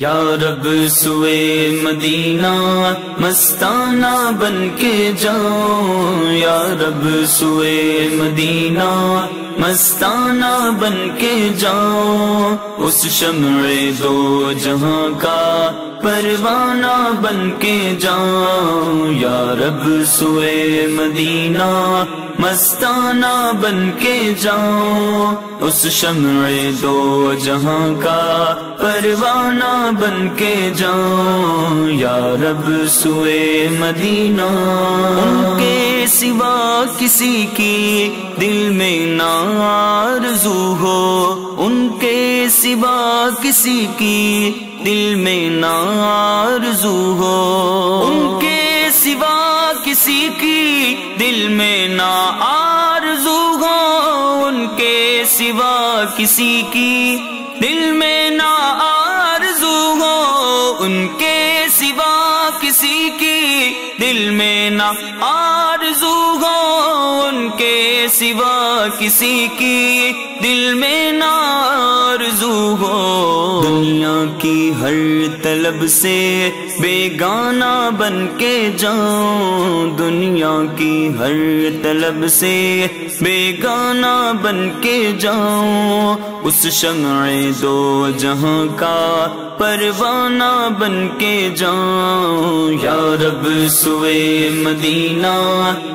یا رب سوئے مدینہ مستانہ بن کے جاؤں، یا رب سوئے مدینہ مستانہ بن کے جاؤں، اس شمع دو جہاں کا پروانہ بن کے جاؤں، یا رب سوئے مدینہ مستانہ بن کے جاؤں، اس شمع دو جہاں کا پروانہ بن کے جاؤں، یا رب سوئے مدینہ۔ ان کے سوا کسی کی دل میں نہ آرزو ہو، ان کے سوا کسی کی دل میں نہ آرزو ہو، ان کے سوا کسی کی دل میں نہ آرزو ہو، ان کے سوا کسی کی دل میں نہ آرزو ہو، ان کے سوا کسی کی دل میں نہ آرزو ہو، ان کے سوا کسی کی دل میں نہ آرزو ہو۔ دنیا کی ہر طلب سے بیگانہ بن کے جاؤں، دنیا کی ہر طلب سے بیگانہ بن کے جاؤں، اس شمع دو جہاں کا پروانہ بن کے جاؤں، یا رب سوئے مدینہ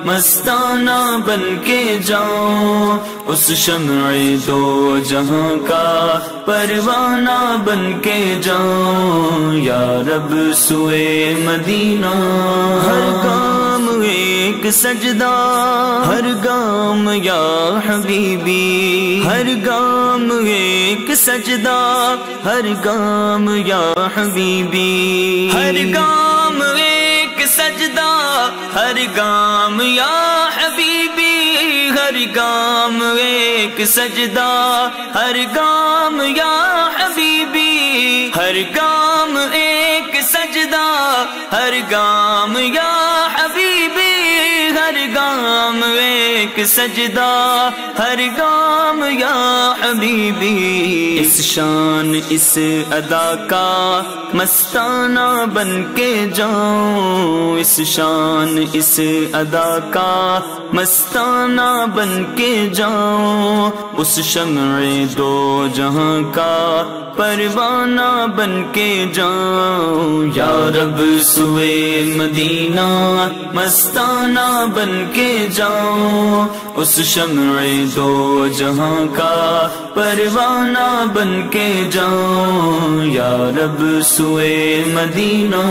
مستانہ بن کے جاؤں، اس شمع دو جہاں کا پروانہ بن کے جاؤں، یا رب سوئے مدینہ۔ ہر گام ایک سجدہ، ہر گام یا حبیبی، ہر گام ایک سجدہ، ہر گام یا حبیبی، ہر گام ایک سجدہ، ہر گام یا حبیبی، ہر گام ایک سجدہ، ہر گام یا حبیبی، ہر گام ایک سجدہ، ہر گام یا حبیبی، ہر گام ایک سجدہ، ہر گام یا حبیبی۔ اس شان اس ادا کا مستانہ بن کے جاؤں، اس شان اس ادا کا مستانہ بن کے جاؤں، اس شمع دو جہاں کا پروانہ بن کے جاؤں، یا رب سوئے مدینہ مستانہ بن کے جاؤں، اس شمع دو جہاں کا پروانہ بن کے جاؤں، یا رب سوئے مدینہ۔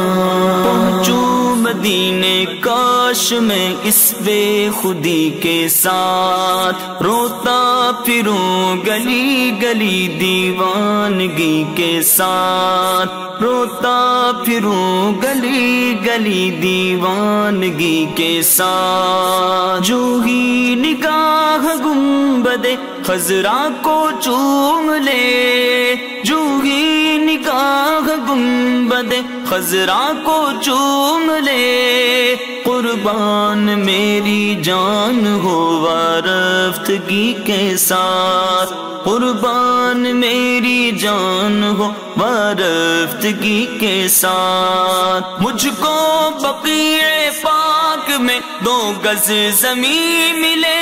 پہنچوں مدینے کاش میں اس بے خودی کے ساتھ، روتا پھروں گلی گلی دیوانگی کے ساتھ، روتا پھروں گلی گلی دیوانگی کے ساتھ، جو ہی نگاہ گنبد خضرا کو چوم لے، جو ہی نگاہ گنبد خضرا کو چوم لے، قربان میری جان ہو وارفتگی کے ساتھ، قربان میری جان ہو وارفتگی کے ساتھ، مجھ کو بقیع پاک میں 2 گز زمین ملے،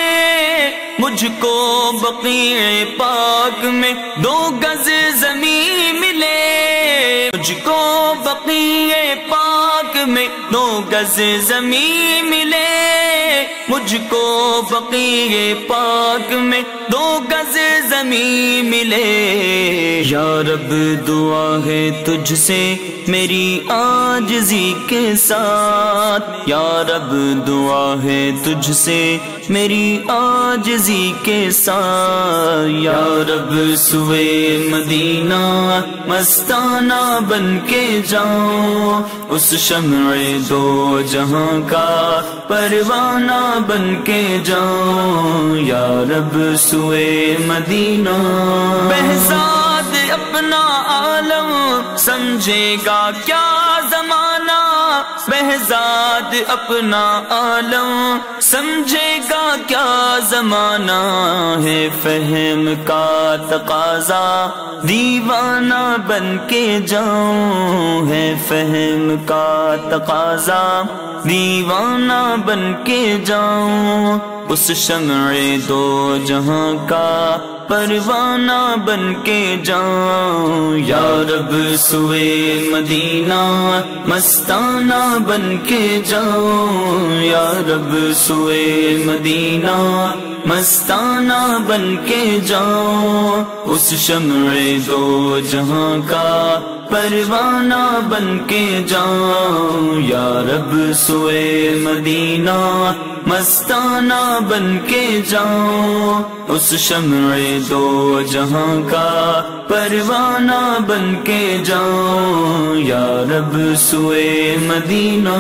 مجھ کو بقیع پاک میں 2 گز زمین ملے، مجھ کو بقیع پاک میں 2 گز زمین ملے، مجھ کو بقیع پاک میں 2 گز زمین ملے، یا رب دعا ہے تجھ سے میری عاجزی کے ساتھ، یا رب دعا ہے تجھ سے میری عاجزی کے ساتھ، یا رب سوئے مدینہ مستانہ بن کے جاؤں، اس شمع دو جہاں کا پروانہ بن کے جاؤں، یا رب سوئے مدینہ۔ بہزاد اپنا عالم سمجھے گا کیا زمانہ، بہزاد اپنا عالم سمجھے گا کیا زمانہ ہے فہم کا تقاضا دیوانہ بن کے جاؤں ہے فہم کا تقاضا دیوانہ بن کے جاؤں اس شمع دو جہاں کا پروانہ بن کے جاؤں یا رب سوئے مدینہ مستانہ بن کے جاؤں یا رب سوئے مدینہ مستانہ بن کے جاؤں اس شمع دو جہاں کا پروانہ بن کے جاؤں یا رب سوئے مدینہ مستانہ بن کے جاؤں اس شمع دو جہاں کا پروانہ بن کے جاؤں یا رب سوئے مدینہ